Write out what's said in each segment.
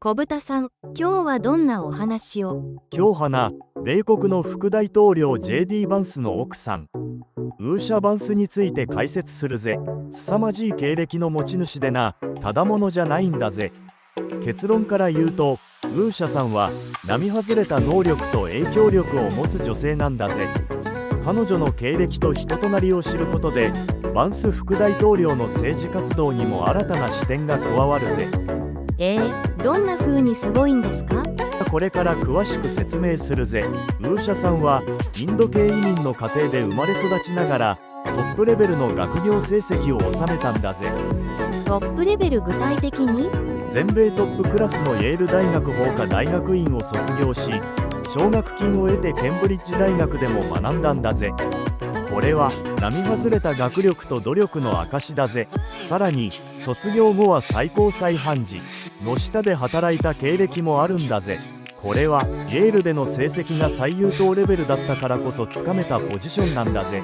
小豚さん、今日はどんなお話を？今日はな、米国の副大統領 J.D. バンスの奥さん、ウーシャ・バンスについて解説するぜ。凄まじい経歴の持ち主でな、ただものじゃないんだぜ。結論から言うと、ウーシャさんは並外れた能力と影響力を持つ女性なんだぜ。彼女の経歴と人となりを知ることで、バンス副大統領の政治活動にも新たな視点が加わるぜ。どんな風にすごいんですか？これから詳しく説明するぜ。ウーシャさんはインド系移民の家庭で生まれ育ちながらトップレベルの学業成績を収めたんだぜ。トップレベル具体的に？全米トップクラスのイェール大学法科大学院を卒業し、奨学金を得てケンブリッジ大学でも学んだんだぜ。これは並外れた学力と努力の証だぜ。さらに卒業後は最高裁判事の下で働いた経歴もあるんだぜ。これはイェールでの成績が最優等レベルだったからこそつかめたポジションなんだぜ。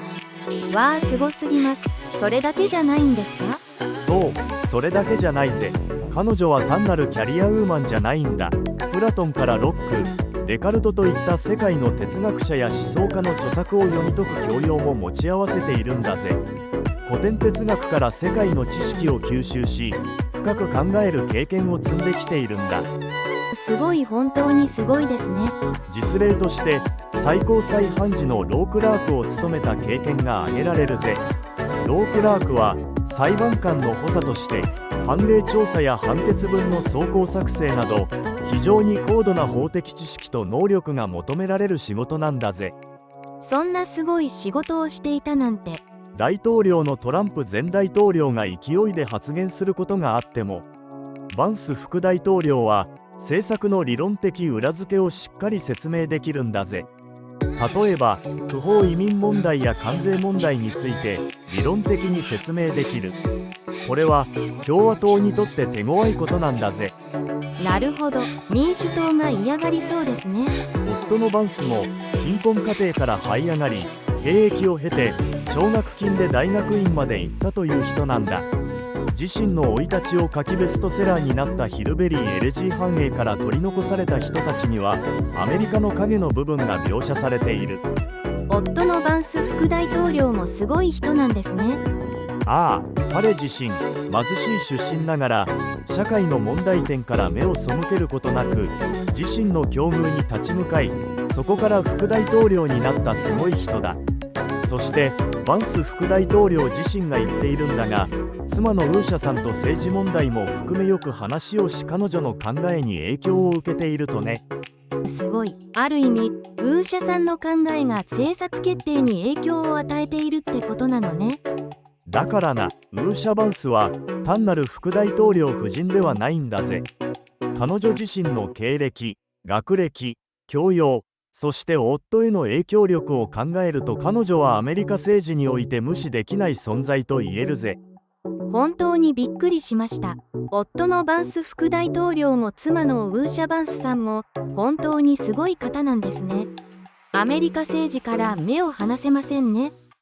わあ、すごすぎます。それだけじゃないんですか？そう、それだけじゃないぜ。彼女は単なるキャリアウーマンじゃないんだ。プラトンからロック、デカルトといった世界の哲学者や思想家の著作を読み解く教養も持ち合わせているんだぜ。古典哲学から世界の知識を吸収し、深く考える経験を積んできているんだ。すごい、本当にすごいですね。実例として最高裁判事のロークラークを務めた経験が挙げられるぜ。ロークラークは裁判官の補佐として判例調査や判決文の草稿作成など非常に高度な法的知識と能力が求められる仕事なんだぜ。そんなすごい仕事をしていたなんて。大統領のトランプ前大統領が勢いで発言することがあっても、バンス副大統領は政策の理論的裏付けをしっかり説明できるんだぜ。例えば不法移民問題や関税問題について理論的に説明できる。これは共和党にとって手強いことなんだぜ。なるほど、民主党が嫌がりそうですね。夫のバンスも貧困家庭から這い上がり、兵役を経て奨学金で大学院まで行ったという人なんだ。自身の生い立ちを書きベストセラーになったヒルベリー LG 繁栄から取り残された人たちにはアメリカの影の部分が描写されている。夫のバンス副大統領もすごい人なんですね。ああ、彼自身貧しい出身ながら社会の問題点から目を背けることなく自身の境遇に立ち向かい、そこから副大統領になったすごい人だ。そしてバンス副大統領自身が言っているんだが、妻のウーシャさんと政治問題も含めよく話をし、彼女の考えに影響を受けているとね。すごい。ある意味ウーシャさんの考えが政策決定に影響を与えているってことなのね。だからな、ウーシャ・バンスは単なる副大統領夫人ではないんだぜ。彼女自身の経歴、学歴、教養、そして夫への影響力を考えると、彼女はアメリカ政治において無視できない存在と言えるぜ。本当にびっくりしました。夫のバンス副大統領も妻のウーシャ・バンスさんも本当にすごい方なんですね。アメリカ政治から目を離せませんね。